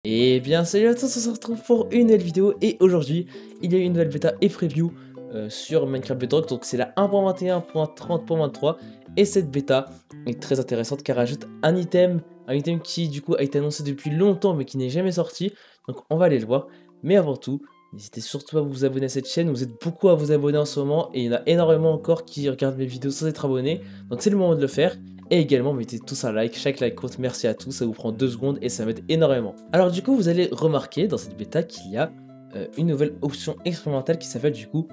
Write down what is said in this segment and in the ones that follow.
Et bien salut à tous, on se retrouve pour une nouvelle vidéo et aujourd'hui il y a une nouvelle bêta et preview sur Minecraft Bedrock, donc c'est la 1.21.30.23 et cette bêta est très intéressante car elle ajoute un item qui du coup a été annoncé depuis longtemps mais qui n'est jamais sorti, donc on va aller le voir. Mais avant tout, n'hésitez surtout pas à vous abonner à cette chaîne, vous êtes beaucoup à vous abonner en ce moment et il y en a énormément encore qui regardent mes vidéos sans être abonnés, donc c'est le moment de le faire. Et également, mettez tous un like, chaque like compte, merci à tous, ça vous prend 2 secondes et ça m'aide énormément. Alors du coup, vous allez remarquer dans cette bêta qu'il y a une nouvelle option expérimentale qui s'appelle du coup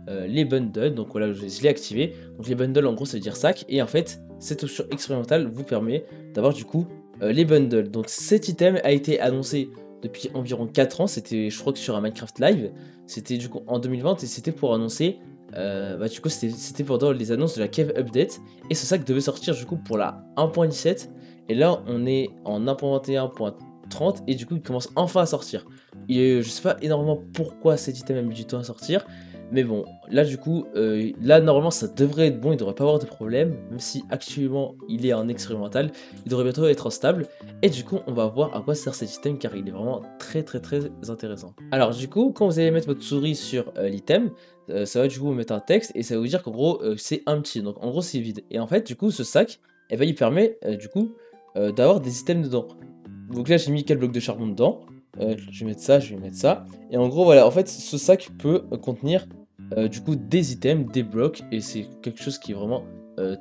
les bundles. Donc voilà, je l'ai activé. Donc les bundles en gros ça veut dire sac. Et en fait, cette option expérimentale vous permet d'avoir du coup les bundles. Donc cet item a été annoncé depuis environ 4 ans, c'était je crois que sur un Minecraft Live, c'était du coup en 2020 et c'était pour annoncer du coup c'était pendant les annonces de la Cave Update et ce sac devait sortir du coup pour la 1.17 et là on est en 1.21.30 et du coup il commence enfin à sortir. Je sais pas énormément pourquoi cet item a mis du temps à sortir, mais bon là du coup là normalement ça devrait être bon, il devrait pas avoir de problème, même si actuellement il est en expérimental, il devrait bientôt être en stable et du coup on va voir à quoi sert cet item car il est vraiment très intéressant. Alors du coup quand vous allez mettre votre souris sur l'item, ça va du coup vous mettre un texte et ça va vous dire qu'en gros c'est empty, donc en gros c'est vide. Et en fait du coup ce sac, eh ben, il permet du coup d'avoir des items dedans. Donc là j'ai mis 4 blocs de charbon dedans, je vais mettre ça, je vais mettre ça. Et en gros voilà, en fait ce sac peut contenir du coup des items, des blocs, et c'est quelque chose qui est vraiment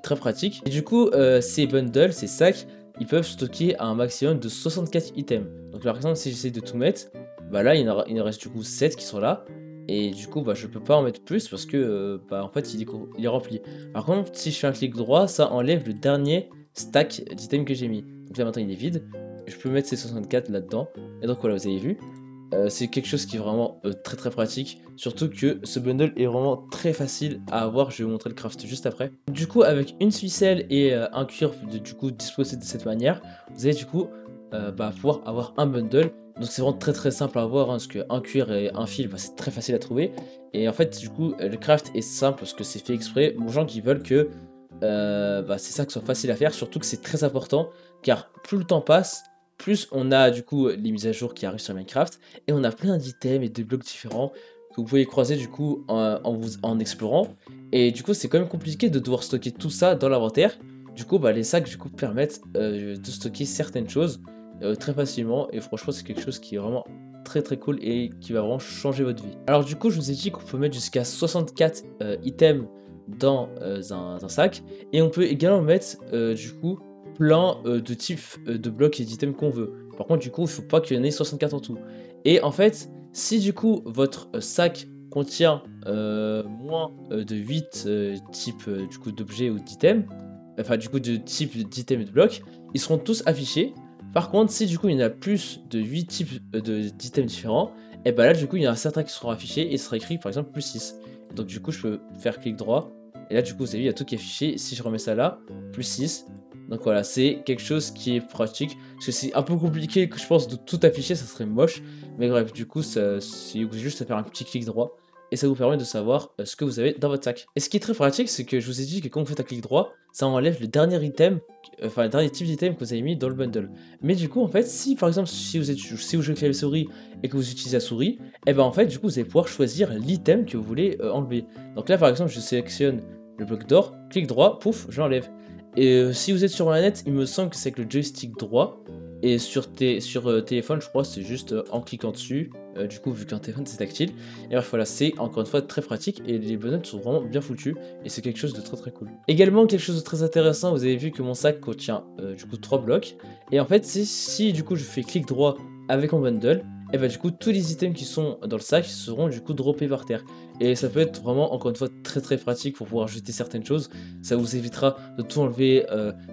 très pratique. Et du coup ces bundles, ces sacs, ils peuvent stocker un maximum de 64 items. Donc par exemple si j'essaie de tout mettre, bah là il en reste du coup 7 qui sont là. Et du coup, bah, je peux pas en mettre plus parce que, bah, en fait, il est rempli. Par contre, si je fais un clic droit, ça enlève le dernier stack d'items que j'ai mis. Donc là, maintenant, il est vide. Je peux mettre ces 64 là-dedans. Et donc, voilà, vous avez vu. C'est quelque chose qui est vraiment très pratique. Surtout que ce bundle est vraiment très facile à avoir. Je vais vous montrer le craft juste après. Du coup, avec une ficelle et un cuir du coup disposé de cette manière, vous allez du coup pouvoir avoir un bundle. Donc c'est vraiment très simple à avoir, hein, parce qu'un cuir et un fil, bah, c'est très facile à trouver. Et en fait, du coup, le craft est simple parce que c'est fait exprès aux gens qui veulent que c'est ça qui soit facile à faire. Surtout que c'est très important, car plus le temps passe, plus on a du coup les mises à jour qui arrivent sur Minecraft, et on a plein d'items et de blocs différents que vous pouvez croiser du coup en explorant. Et du coup, c'est quand même compliqué de devoir stocker tout ça dans l'inventaire. Du coup, bah, les sacs du coup permettent de stocker certaines choses très facilement, et franchement c'est quelque chose qui est vraiment très cool et qui va vraiment changer votre vie. Alors du coup je vous ai dit qu'on peut mettre jusqu'à 64 items dans un sac, et on peut également mettre du coup plein de types de blocs et d'items qu'on veut. Par contre du coup il faut pas qu'il y en ait 64 en tout. Et en fait si du coup votre sac contient moins de 8 types du coup d'objets ou d'items, enfin du coup de types d'items et de blocs, ils seront tous affichés. Par contre, si du coup il y en a plus de 8 types d'items différents, et bah là du coup il y en a certains qui seront affichés et il sera écrit par exemple plus 6. Donc du coup je peux faire clic droit, et là du coup vous avez vu il y a tout qui est affiché. Si je remets ça là, plus 6. Donc voilà, c'est quelque chose qui est pratique, parce que c'est un peu compliqué que je pense de tout afficher, ça serait moche. Mais bref, du coup c'est juste à faire un petit clic droit, et ça vous permet de savoir ce que vous avez dans votre sac. Et ce qui est très pratique, c'est que je vous ai dit que quand vous faites un clic droit, ça enlève le dernier item, enfin le dernier type d'item que vous avez mis dans le bundle. Mais du coup, en fait, si par exemple, si vous jouez clavier souris et que vous utilisez la souris, et ben en fait, du coup, vous allez pouvoir choisir l'item que vous voulez enlever. Donc là, par exemple, je sélectionne le bloc d'or, clic droit, pouf, je l'enlève. Et si vous êtes sur manette, il me semble que c'est avec le joystick droit. Et sur téléphone, je crois, c'est juste en cliquant dessus. Du coup, vu qu'un téléphone c'est tactile. Et bref, voilà, c'est encore une fois très pratique. Et les bonhommes sont vraiment bien foutus. Et c'est quelque chose de très cool. Également, quelque chose de très intéressant, vous avez vu que mon sac contient du coup 3 blocs. Et en fait, si du coup je fais clic droit avec mon bundle, et bah du coup tous les items qui sont dans le sac seront du coup droppés par terre. Et ça peut être vraiment encore une fois très pratique pour pouvoir jeter certaines choses. Ça vous évitera de tout enlever,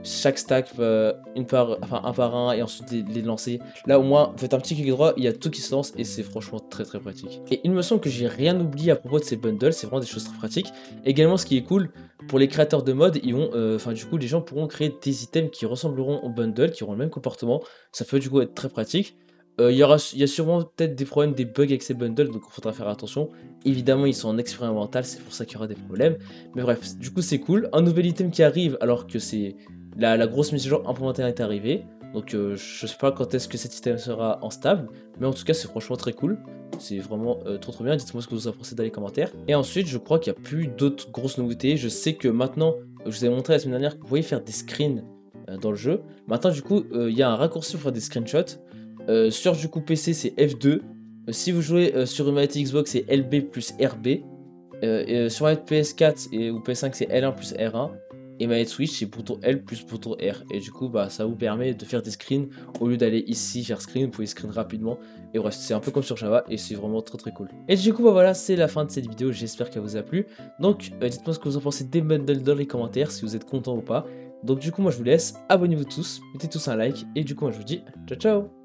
chaque stack un par un, et ensuite les lancer. Là au moins vous faites un petit clic droit, il y a tout qui se lance et c'est franchement très pratique. Et il me semble que j'ai rien oublié à propos de ces bundles, c'est vraiment des choses très pratiques. Également ce qui est cool pour les créateurs de mode, ils vont, du coup les gens pourront créer des items qui ressembleront au bundle, qui auront le même comportement. Ça peut du coup être très pratique. Il y a sûrement peut-être des problèmes, des bugs avec ces bundles, donc il faudra faire attention. Évidemment, ils sont en expérimental, c'est pour ça qu'il y aura des problèmes. Mais bref, du coup, c'est cool. Un nouvel item qui arrive alors que c'est la grosse mise à jour 1.21 est arrivée. Donc je sais pas quand est-ce que cet système sera en stable, mais en tout cas c'est franchement très cool. C'est vraiment trop bien, dites-moi ce que vous en pensez dans les commentaires. Et ensuite je crois qu'il n'y a plus d'autres grosses nouveautés. Je sais que maintenant, je vous ai montré la semaine dernière que vous pouvez faire des screens dans le jeu. Maintenant du coup il y a un raccourci pour faire des screenshots. Sur du coup PC c'est F2. Si vous jouez sur une manette Xbox c'est LB plus RB. Sur manette PS4 ou PS5 c'est L1 plus R1. Et manette Switch c'est bouton L plus bouton R. Et du coup bah ça vous permet de faire des screens. Au lieu d'aller ici faire screen, vous pouvez screen rapidement. Et bref, c'est un peu comme sur Java et c'est vraiment très cool. Et du coup bah voilà, c'est la fin de cette vidéo, j'espère qu'elle vous a plu. Donc dites-moi ce que vous en pensez des bundles dans les commentaires, si vous êtes content ou pas. Donc du coup moi je vous laisse, abonnez-vous tous, mettez tous un like. Et du coup moi je vous dis ciao ciao.